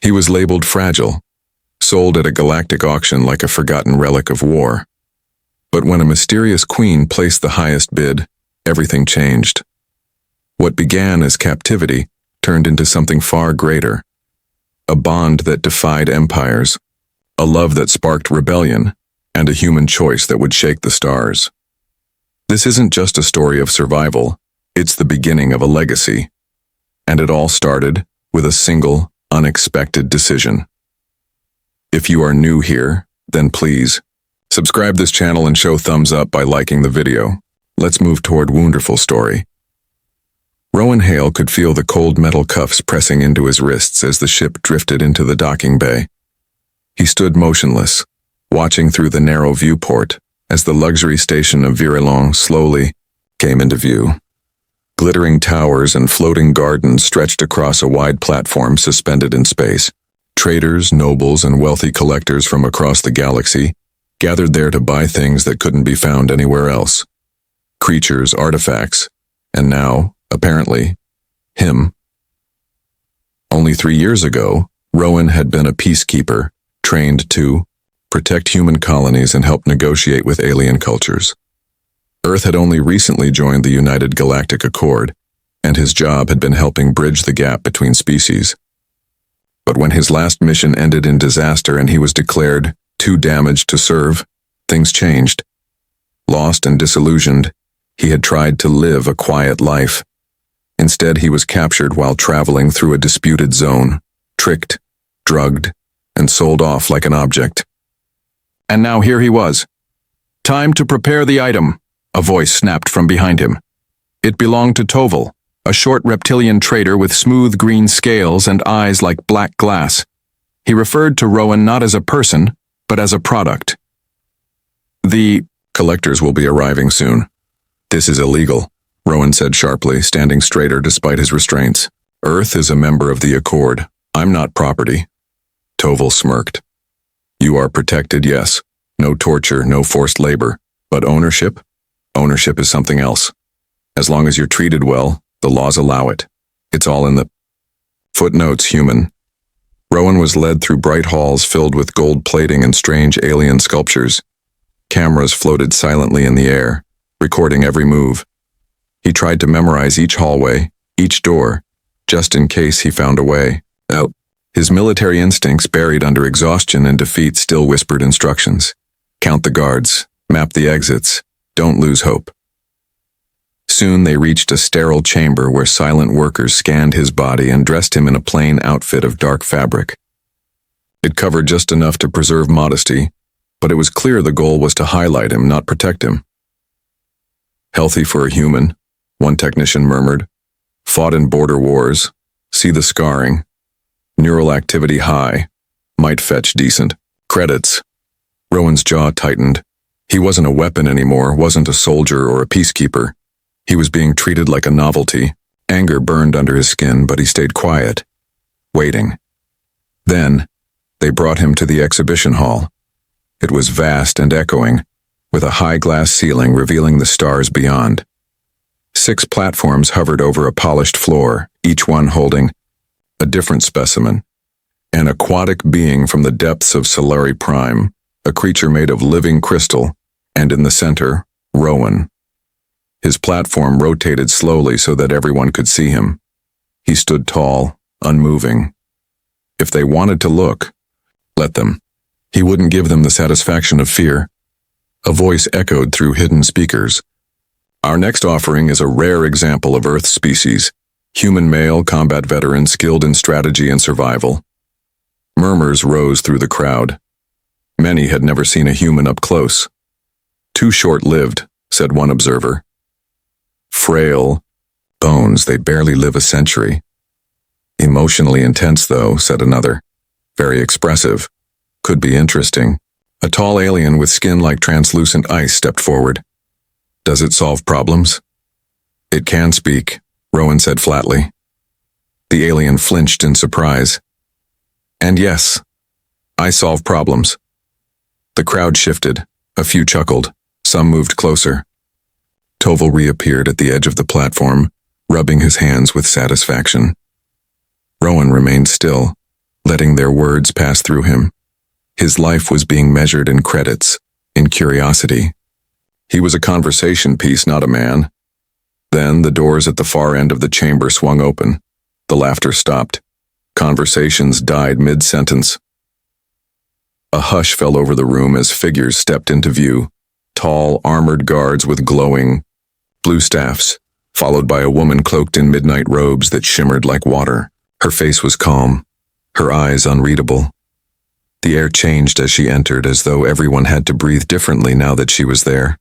He was labeled fragile, sold at a galactic auction like a forgotten relic of war. But when a mysterious queen placed the highest bid, everything changed. What began as captivity turned into something far greater. A bond that defied empires, a love that sparked rebellion, and a human choice that would shake the stars. This isn't just a story of survival, it's the beginning of a legacy. And it all started with a single, unexpected decision. If you are new here, then please, subscribe this channel and show thumbs up by liking the video. Let's move toward wonderful story. Rowan Hale could feel the cold metal cuffs pressing into his wrists as the ship drifted into the docking bay. He stood motionless, watching through the narrow viewport as the luxury station of Virelon slowly came into view. Glittering towers and floating gardens stretched across a wide platform suspended in space. Traders, nobles, and wealthy collectors from across the galaxy gathered there to buy things that couldn't be found anywhere else. Creatures, artifacts, and now, apparently, him. Only 3 years ago, Rowan had been a peacekeeper, trained to protect human colonies and help negotiate with alien cultures. Earth had only recently joined the United Galactic Accord, and his job had been helping bridge the gap between species. But when his last mission ended in disaster and he was declared too damaged to serve, things changed. Lost and disillusioned, he had tried to live a quiet life. Instead, he was captured while traveling through a disputed zone, tricked, drugged, and sold off like an object. And now here he was. Time to prepare the item, a voice snapped from behind him. It belonged to Toval, a short reptilian trader with smooth green scales and eyes like black glass. He referred to Rowan not as a person, but as a product. The collectors will be arriving soon. This is illegal, Rowan said sharply, standing straighter despite his restraints. Earth is a member of the Accord. I'm not property. Toval smirked. You are protected, yes. No torture, no forced labor. But ownership? Ownership is something else. As long as you're treated well, the laws allow it. It's all in the footnotes, human. Rowan was led through bright halls filled with gold plating and strange alien sculptures. Cameras floated silently in the air, recording every move. He tried to memorize each hallway, each door, just in case he found a way out. His military instincts, buried under exhaustion and defeat, still whispered instructions. Count the guards, map the exits, don't lose hope. Soon they reached a sterile chamber where silent workers scanned his body and dressed him in a plain outfit of dark fabric. It covered just enough to preserve modesty, but it was clear the goal was to highlight him, not protect him. Healthy for a human, one technician murmured. Fought in border wars, see the scarring. Neural activity high, might fetch decent credits. Rowan's jaw tightened. He wasn't a weapon anymore, wasn't a soldier or a peacekeeper. He was being treated like a novelty. Anger burned under his skin, but he stayed quiet, waiting. Then, they brought him to the exhibition hall. It was vast and echoing, with a high glass ceiling revealing the stars beyond. 6 platforms hovered over a polished floor, each one holding a different specimen. An aquatic being from the depths of Solari Prime, a creature made of living crystal, and in the center, Rowan. His platform rotated slowly so that everyone could see him. He stood tall, unmoving. If they wanted to look, let them. He wouldn't give them the satisfaction of fear. A voice echoed through hidden speakers. Our next offering is a rare example of Earth species. Human male combat veteran skilled in strategy and survival. Murmurs rose through the crowd. Many had never seen a human up close. Too short-lived, said one observer. Frail bones, they barely live a century. Emotionally intense, though, said another. Very expressive. Could be interesting. A tall alien with skin like translucent ice stepped forward. Does it solve problems? It can speak, Rowan said flatly. The alien flinched in surprise. And yes, I solve problems. The crowd shifted. A few chuckled. Some moved closer. Toval reappeared at the edge of the platform, rubbing his hands with satisfaction. Rowan remained still, letting their words pass through him. His life was being measured in credits, in curiosity. He was a conversation piece, not a man. Then the doors at the far end of the chamber swung open. The laughter stopped. Conversations died mid-sentence. A hush fell over the room as figures stepped into view. Tall, armored guards with glowing blue staffs, followed by a woman cloaked in midnight robes that shimmered like water. Her face was calm, her eyes unreadable. The air changed as she entered, as though everyone had to breathe differently now that she was there.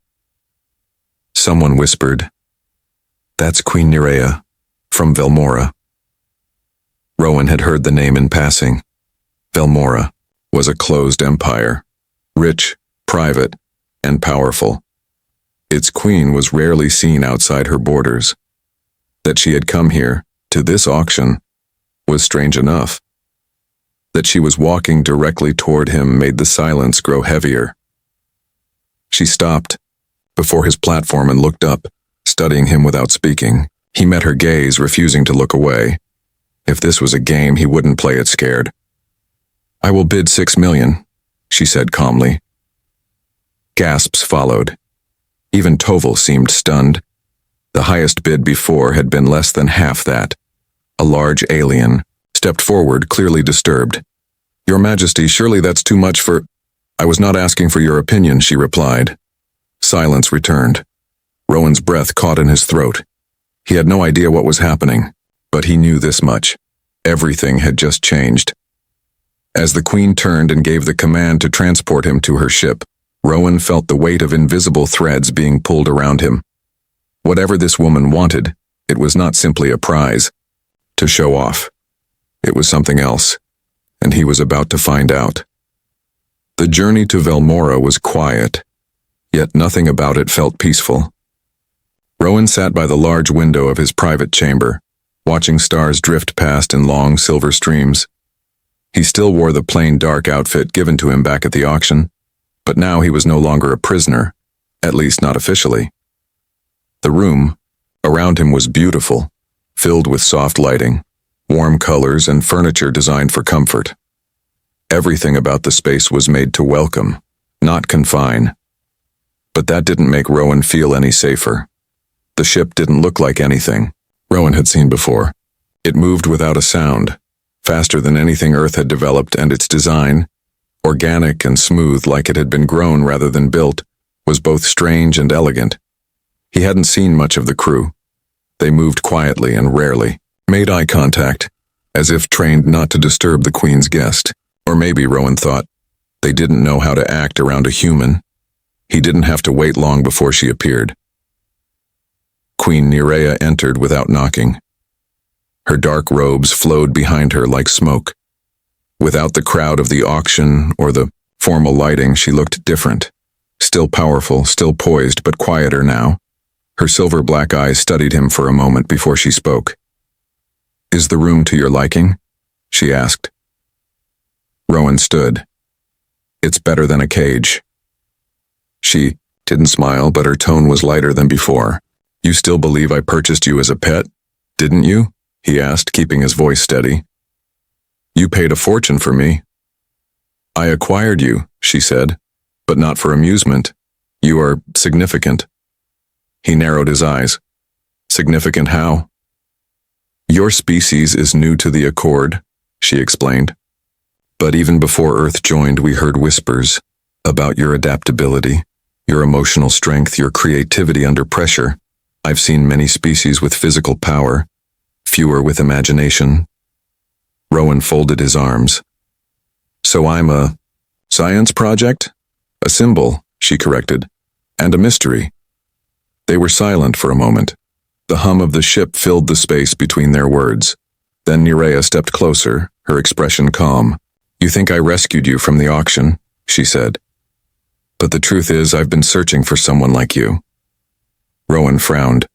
Someone whispered, "That's Queen Nerea, from Velmora." Rowan had heard the name in passing. Velmora was a closed empire, rich, private, and powerful. Its queen was rarely seen outside her borders. That she had come here, to this auction, was strange enough. That she was walking directly toward him made the silence grow heavier. She stopped before his platform and looked up, studying him without speaking. He met her gaze, refusing to look away. If this was a game, he wouldn't play it scared. "I will bid 6 million, she said calmly. Gasps followed. Even Toval seemed stunned. The highest bid before had been less than half that. A large alien stepped forward, clearly disturbed. "Your Majesty, surely that's too much for—" "I was not asking for your opinion," she replied. Silence returned. Rowan's breath caught in his throat. He had no idea what was happening, but he knew this much. Everything had just changed. As the Queen turned and gave the command to transport him to her ship, Rowan felt the weight of invisible threads being pulled around him. Whatever this woman wanted, it was not simply a prize to show off. It was something else, and he was about to find out. The journey to Velmora was quiet, yet nothing about it felt peaceful. Rowan sat by the large window of his private chamber, watching stars drift past in long silver streams. He still wore the plain dark outfit given to him back at the auction, but now he was no longer a prisoner, at least not officially. The room around him was beautiful, filled with soft lighting, warm colors, and furniture designed for comfort. Everything about the space was made to welcome, not confine. But that didn't make Rowan feel any safer. The ship didn't look like anything Rowan had seen before. It moved without a sound, faster than anything Earth had developed, and its design, organic and smooth like it had been grown rather than built, was both strange and elegant. He hadn't seen much of the crew. They moved quietly and rarely, made eye contact, as if trained not to disturb the Queen's guest. Or maybe, Rowan thought, they didn't know how to act around a human. He didn't have to wait long before she appeared. Queen Nerea entered without knocking. Her dark robes flowed behind her like smoke. Without the crowd of the auction or the formal lighting, she looked different. Still powerful, still poised, but quieter now. Her silver-black eyes studied him for a moment before she spoke. "Is the room to your liking?" she asked. Rowan stood. "It's better than a cage." She didn't smile, but her tone was lighter than before. "You still believe I purchased you as a pet, didn't you?" he asked, keeping his voice steady. "You paid a fortune for me." "I acquired you," she said, "but not for amusement. You are significant." He narrowed his eyes. "Significant how?" "Your species is new to the Accord," she explained. "But even before Earth joined, we heard whispers about your adaptability, your emotional strength, your creativity under pressure. I've seen many species with physical power, fewer with imagination." Rowan folded his arms. "So I'm a science project? A symbol," she corrected, "and a mystery." They were silent for a moment. The hum of the ship filled the space between their words. Then Nerea stepped closer, her expression calm. "You think I rescued you from the auction," she said. "But the truth is, I've been searching for someone like you." Rowan frowned.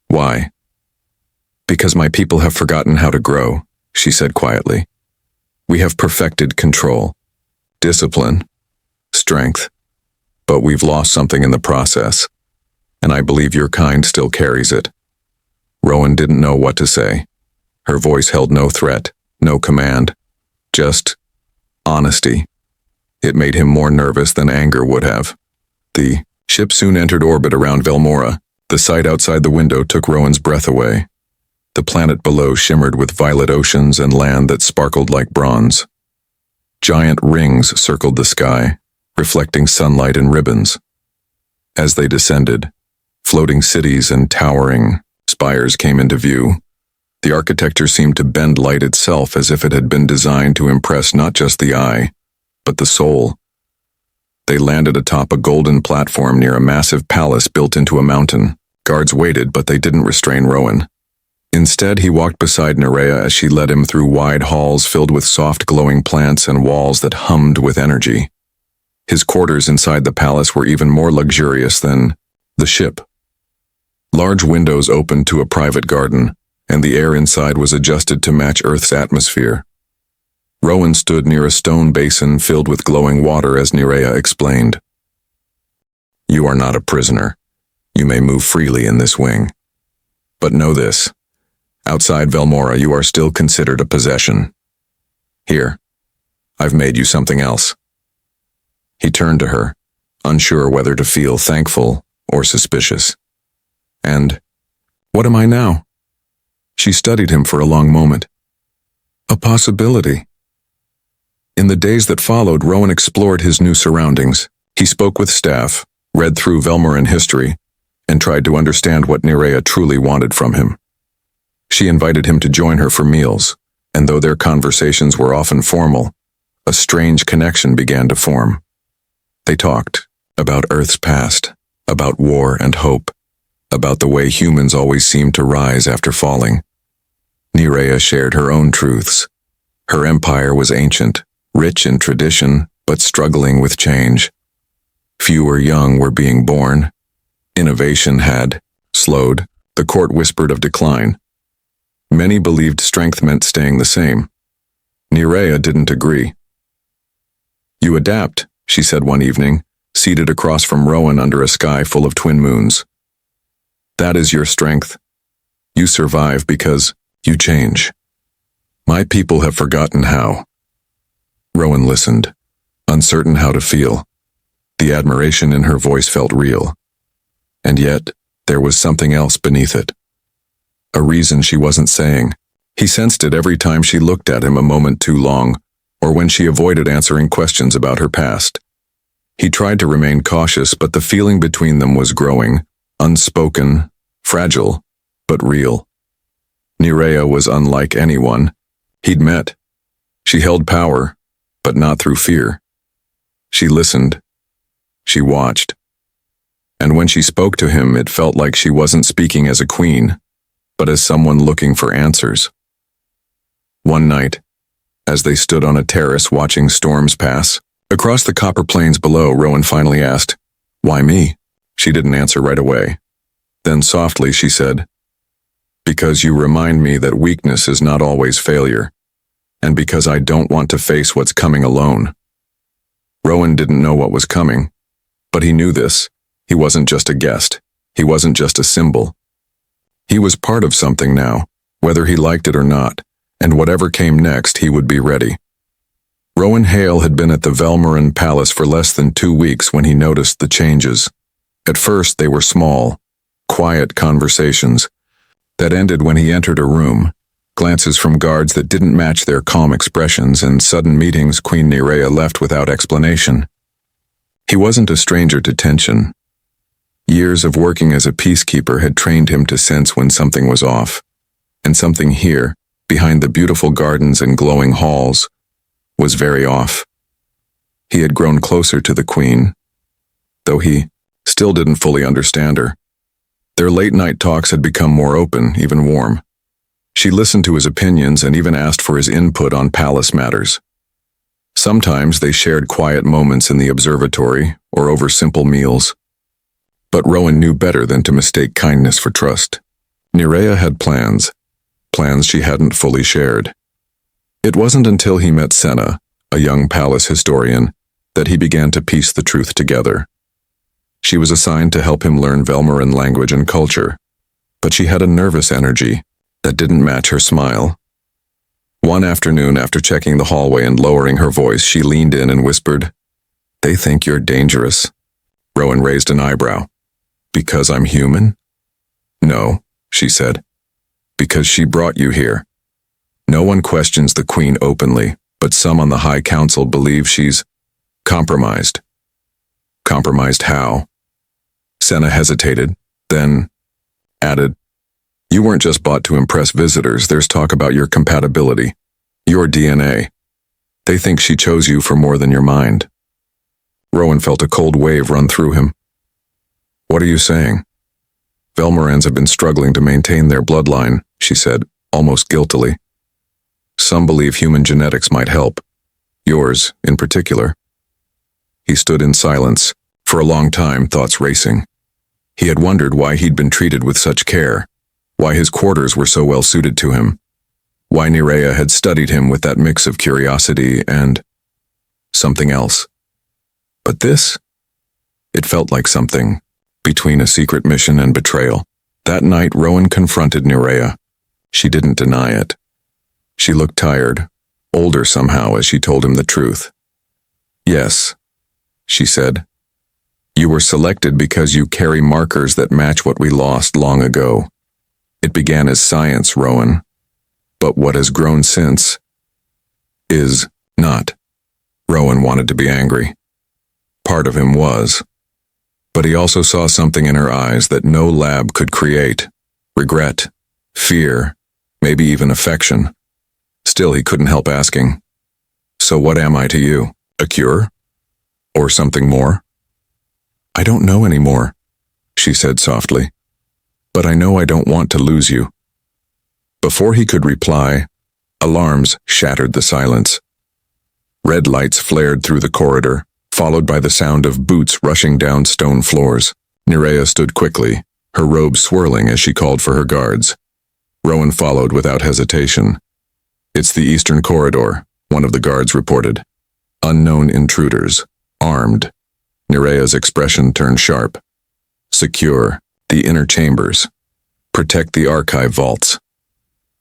"Why?" "Because my people have forgotten how to grow," she said quietly. "We have perfected control, discipline, strength, but we've lost something in the process, and I believe your kind still carries it." Rowan didn't know what to say. Her voice held no threat, no command, Just honesty. It made him more nervous than anger would have. The ship soon entered orbit around Velmora. The sight outside the window took Rowan's breath away. The planet below shimmered with violet oceans and land that sparkled like bronze. Giant rings circled the sky, reflecting sunlight in ribbons. As they descended, floating cities and towering spires came into view. The architecture seemed to bend light itself as if it had been designed to impress not just the eye, but the soul. They landed atop a golden platform near a massive palace built into a mountain. Guards waited, but they didn't restrain Rowan. Instead, he walked beside Nerea as she led him through wide halls filled with soft glowing plants and walls that hummed with energy. His quarters inside the palace were even more luxurious than the ship. Large windows opened to a private garden, and the air inside was adjusted to match Earth's atmosphere. Rowan stood near a stone basin filled with glowing water as Nerea explained. "You are not a prisoner. You may move freely in this wing. But know this. Outside Velmora, you are still considered a possession. Here, I've made you something else." He turned to her, unsure whether to feel thankful or suspicious. "And what am I now?" She studied him for a long moment. "A possibility." In the days that followed, Rowan explored his new surroundings. He spoke with staff, read through Velmoran history, and tried to understand what Nerea truly wanted from him. She invited him to join her for meals, and though their conversations were often formal, a strange connection began to form. They talked about Earth's past, about war and hope, about the way humans always seem to rise after falling. Nerea shared her own truths. Her empire was ancient, rich in tradition, but struggling with change. Fewer young were being born. Innovation had slowed. The court whispered of decline. Many believed strength meant staying the same. Nerea didn't agree. "You adapt," she said one evening, seated across from Rowan under a sky full of twin moons. "That is your strength. You survive because you change. My people have forgotten how." Rowan listened, uncertain how to feel. The admiration in her voice felt real. And yet, there was something else beneath it. A reason she wasn't saying. He sensed it every time she looked at him a moment too long, or when she avoided answering questions about her past. He tried to remain cautious, but the feeling between them was growing, unspoken, fragile, but real. Nerea was unlike anyone he'd met. She held power, but not through fear. She listened. She watched. And when she spoke to him, it felt like she wasn't speaking as a queen, but as someone looking for answers. One night, as they stood on a terrace watching storms pass, across the copper plains below, Rowan finally asked, "Why me?" She didn't answer right away. Then softly she said, "Because you remind me that weakness is not always failure, and because I don't want to face what's coming alone." Rowan didn't know what was coming, but he knew this. He wasn't just a guest. He wasn't just a symbol. He was part of something now, whether he liked it or not, and whatever came next, he would be ready. Rowan Hale had been at the Velmoran Palace for less than 2 weeks when he noticed the changes. At first, they were small, quiet conversations that ended when he entered a room, glances from guards that didn't match their calm expressions, and sudden meetings Queen Nerea left without explanation. He wasn't a stranger to tension. Years of working as a peacekeeper had trained him to sense when something was off, and something here, behind the beautiful gardens and glowing halls, was very off. He had grown closer to the queen, though he still didn't fully understand her. Their late-night talks had become more open, even warm. She listened to his opinions and even asked for his input on palace matters. Sometimes they shared quiet moments in the observatory or over simple meals. But Rowan knew better than to mistake kindness for trust. Nerea had plans she hadn't fully shared. It wasn't until he met Senna, a young palace historian, that he began to piece the truth together. She was assigned to help him learn Velmoran language and culture, but she had a nervous energy that didn't match her smile. One afternoon, after checking the hallway and lowering her voice, she leaned in and whispered, "They think you're dangerous." Rowan raised an eyebrow. "Because I'm human?" "No," she said. "Because she brought you here. No one questions the Queen openly, but some on the High Council believe she's compromised." "Compromised how?" Senna hesitated, then added, "You weren't just bought to impress visitors. There's talk about your compatibility, your DNA. They think she chose you for more than your mind." Rowan felt a cold wave run through him. "What are you saying?" "Velmorans have been struggling to maintain their bloodline," she said, almost guiltily. "Some believe human genetics might help. Yours, in particular." He stood in silence, for a long time, thoughts racing. He had wondered why he'd been treated with such care, why his quarters were so well suited to him, why Nerea had studied him with that mix of curiosity and something else. But this? It felt like something between a secret mission and betrayal. That night, Rowan confronted Nerea. She didn't deny it. She looked tired, older somehow, as she told him the truth. "Yes," she said. "You were selected because you carry markers that match what we lost long ago. It began as science, Rowan. But what has grown since is not." Rowan wanted to be angry. Part of him was. But he also saw something in her eyes that no lab could create. Regret, fear, maybe even affection. Still, he couldn't help asking, "So what am I to you? A cure? Or something more?" "I don't know anymore," she said softly. "But I know I don't want to lose you." Before he could reply, alarms shattered the silence. Red lights flared through the corridor, followed by the sound of boots rushing down stone floors. Nerea stood quickly, her robe swirling as she called for her guards. Rowan followed without hesitation. "It's the eastern corridor," one of the guards reported. "Unknown intruders, armed." Nerea's expression turned sharp. "Secure the inner chambers. Protect the archive vaults."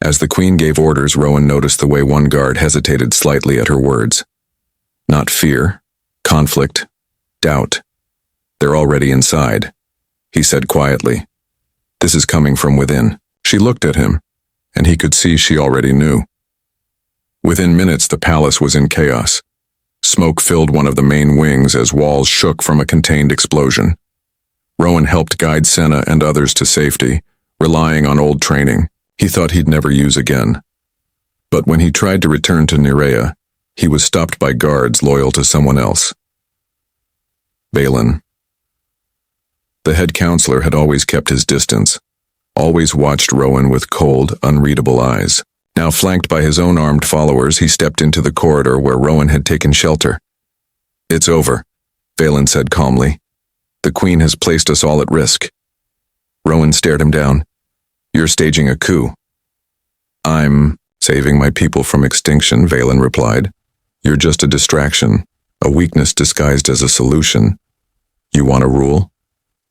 As the Queen gave orders, Rowan noticed the way one guard hesitated slightly at her words. Not fear, conflict, doubt. "They're already inside," he said quietly. "This is coming from within." She looked at him, and he could see she already knew. Within minutes, the palace was in chaos. Smoke filled one of the main wings as walls shook from a contained explosion. Rowan helped guide Senna and others to safety, relying on old training he thought he'd never use again. But when he tried to return to Nerea, he was stopped by guards loyal to someone else. Balin. The head counselor had always kept his distance, always watched Rowan with cold, unreadable eyes. Now, flanked by his own armed followers, he stepped into the corridor where Rowan had taken shelter. "It's over," Balin said calmly. "The Queen has placed us all at risk." Rowan stared him down. "You're staging a coup." "I'm saving my people from extinction," Balin replied. "You're just a distraction, a weakness disguised as a solution. You want to rule?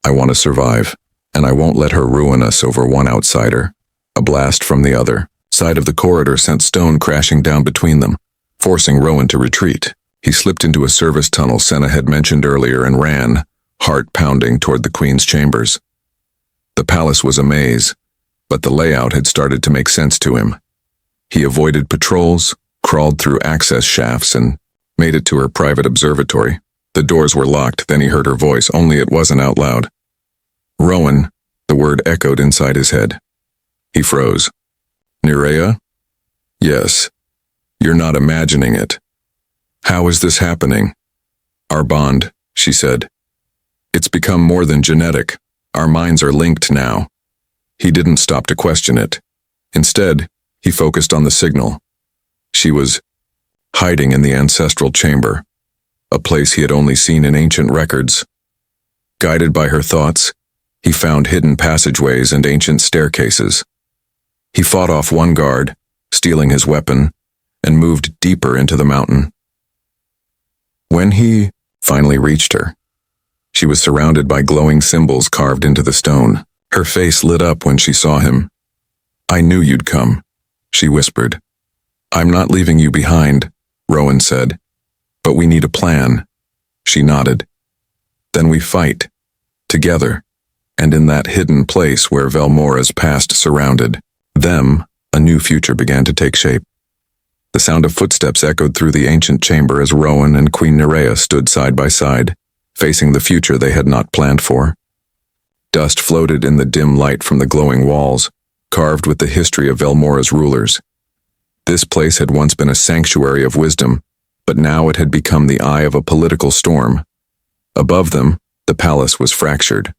I want to survive, and I won't let her ruin us over one outsider." A blast from the other side of the corridor sent stone crashing down between them, forcing Rowan to retreat. He slipped into a service tunnel Senna had mentioned earlier and ran, heart pounding, toward the Queen's chambers. The palace was a maze, but the layout had started to make sense to him. He avoided patrols, crawled through access shafts, and made it to her private observatory. The doors were locked, then he heard her voice, only it wasn't out loud. "Rowan," the word echoed inside his head. He froze. "Nerea?" "Yes. You're not imagining it." "How is this happening?" "Our bond," she said. "It's become more than genetic. Our minds are linked now." He didn't stop to question it. Instead, he focused on the signal. She was hiding in the ancestral chamber, a place he had only seen in ancient records. Guided by her thoughts, he found hidden passageways and ancient staircases. He fought off one guard, stealing his weapon, and moved deeper into the mountain. When he finally reached her, she was surrounded by glowing symbols carved into the stone. Her face lit up when she saw him. "I knew you'd come," she whispered. I'm not leaving you behind, Rowan said. But we need a plan. She nodded. Then we fight. Together. And in that hidden place where Velmora's past surrounded them, a new future began to take shape. The sound of footsteps echoed through the ancient chamber as Rowan and Queen Nerea stood side by side, facing the future they had not planned for. Dust floated in the dim light from the glowing walls, carved with the history of Velmora's rulers. This place had once been a sanctuary of wisdom, but now it had become the eye of a political storm. Above them, the palace was fractured,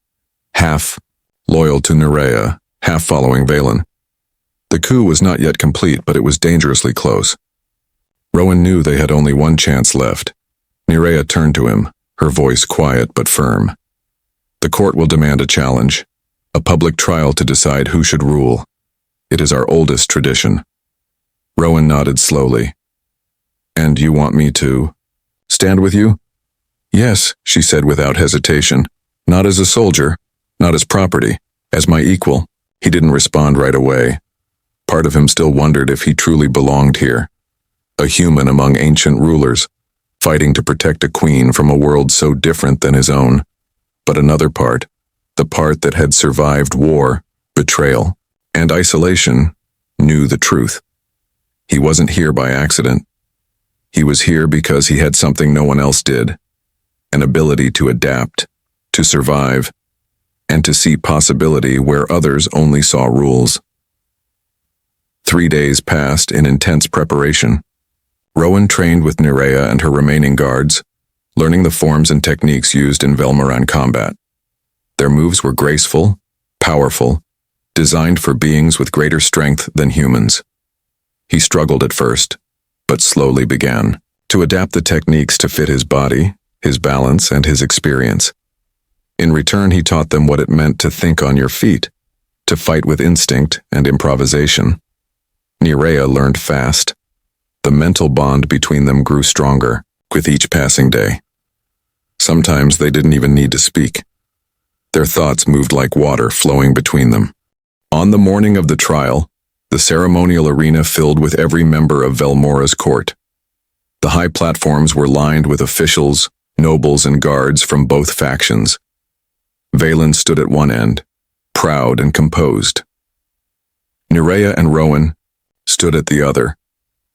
half loyal to Nerea, half following Valen. The coup was not yet complete, but it was dangerously close. Rowan knew they had only one chance left. Nerea turned to him, her voice quiet but firm. The court will demand a challenge, a public trial to decide who should rule. It is our oldest tradition. Rowan nodded slowly. And you want me to stand with you? Yes, she said without hesitation. Not as a soldier, not as property, as my equal. He didn't respond right away. Part of him still wondered if he truly belonged here. A human among ancient rulers, fighting to protect a queen from a world so different than his own. But another part, the part that had survived war, betrayal, and isolation, knew the truth. He wasn't here by accident. He was here because he had something no one else did, an ability to adapt, to survive, and to see possibility where others only saw rules. 3 days passed in intense preparation. Rowan trained with Nerea and her remaining guards, learning the forms and techniques used in Velmoran combat. Their moves were graceful, powerful, designed for beings with greater strength than humans. He struggled at first, but slowly began to adapt the techniques to fit his body, his balance, and his experience. In return, he taught them what it meant to think on your feet, to fight with instinct and improvisation. Nerea learned fast. The mental bond between them grew stronger with each passing day. Sometimes they didn't even need to speak. Their thoughts moved like water flowing between them. On the morning of the trial, the ceremonial arena filled with every member of Velmora's court. The high platforms were lined with officials, nobles, and guards from both factions. Valen stood at one end, proud and composed. Nerea and Rowan stood at the other.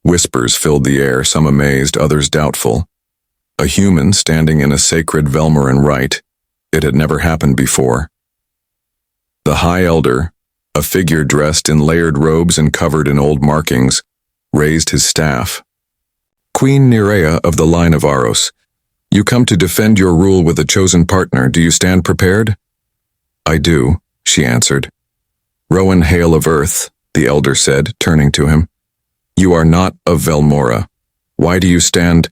Whispers filled the air, some amazed, others doubtful. A human standing in a sacred Velmoran rite. It had never happened before. The High Elder, a figure dressed in layered robes and covered in old markings, raised his staff. Queen Nerea of the line of Aros, you come to defend your rule with a chosen partner. Do you stand prepared? I do, she answered. Rowan Hale of Earth, the elder said, turning to him. You are not of Velmora. Why do you stand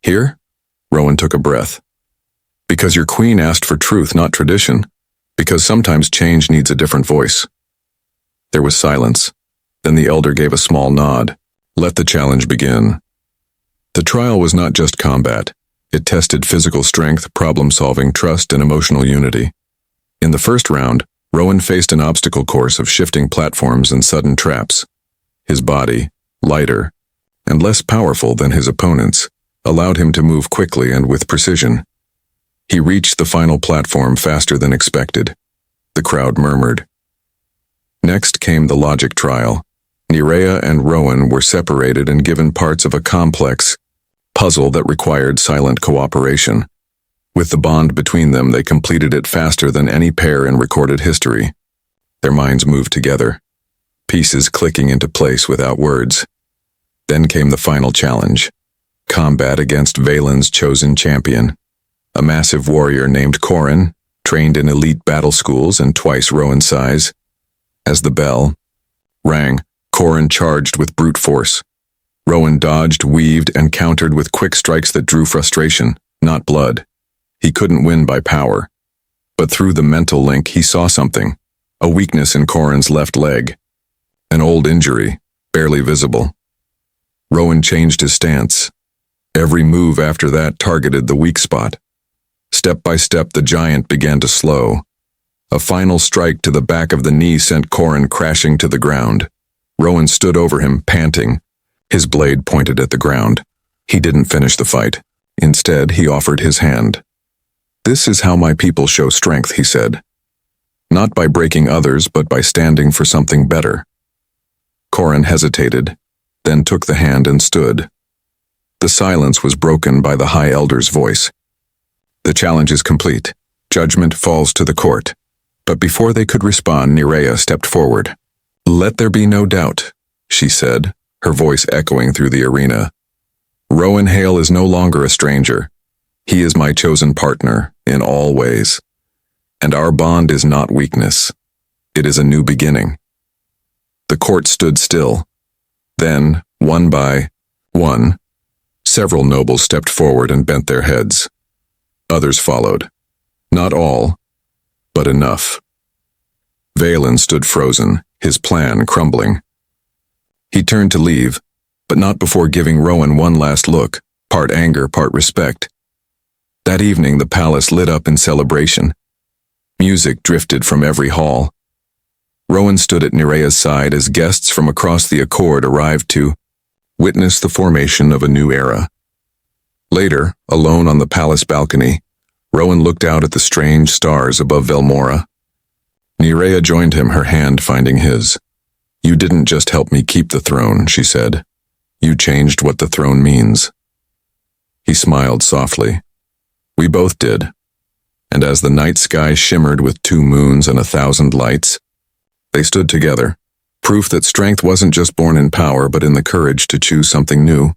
here? Rowan took a breath. Because your queen asked for truth, not tradition. Because sometimes change needs a different voice. There was silence. Then the elder gave a small nod. Let the challenge begin. The trial was not just combat. It tested physical strength, problem-solving, trust, and emotional unity. In the first round, Rowan faced an obstacle course of shifting platforms and sudden traps. His body, lighter, and less powerful than his opponents, allowed him to move quickly and with precision. He reached the final platform faster than expected. The crowd murmured. Next came the logic trial. Nerea and Rowan were separated and given parts of a complex puzzle that required silent cooperation. With the bond between them, they completed it faster than any pair in recorded history. Their minds moved together, pieces clicking into place without words. Then came the final challenge, combat against Valen's chosen champion, a massive warrior named Corin, trained in elite battle schools and twice Rowan's size. As the bell rang, Corin charged with brute force. Rowan dodged, weaved, and countered with quick strikes that drew frustration, not blood. He couldn't win by power. But through the mental link, he saw something, a weakness in Corin's left leg. An old injury, barely visible. Rowan changed his stance. Every move after that targeted the weak spot. Step by step, the giant began to slow. A final strike to the back of the knee sent Corin crashing to the ground. Rowan stood over him, panting. His blade pointed at the ground. He didn't finish the fight. Instead, he offered his hand. "This is how my people show strength," he said. "Not by breaking others, but by standing for something better." Corin hesitated, then took the hand and stood. The silence was broken by the High Elder's voice. "The challenge is complete. Judgment falls to the court." But before they could respond, Nerea stepped forward. "Let there be no doubt," she said, her voice echoing through the arena. "Rowan Hale is no longer a stranger. He is my chosen partner in all ways. And our bond is not weakness. It is a new beginning." The court stood still. Then, one by one, several nobles stepped forward and bent their heads. Others followed. Not all, but enough. Valen stood frozen, his plan crumbling. He turned to leave, but not before giving Rowan one last look, part anger, part respect. That evening the palace lit up in celebration. Music drifted from every hall. Rowan stood at Nerea's side as guests from across the Accord arrived to witness the formation of a new era. Later, alone on the palace balcony, Rowan looked out at the strange stars above Velmora. Nerea joined him, her hand finding his. "You didn't just help me keep the throne," she said. "You changed what the throne means." He smiled softly. "We both did." And as the night sky shimmered with 2 moons and 1,000 lights, they stood together, proof that strength wasn't just born in power but in the courage to choose something new.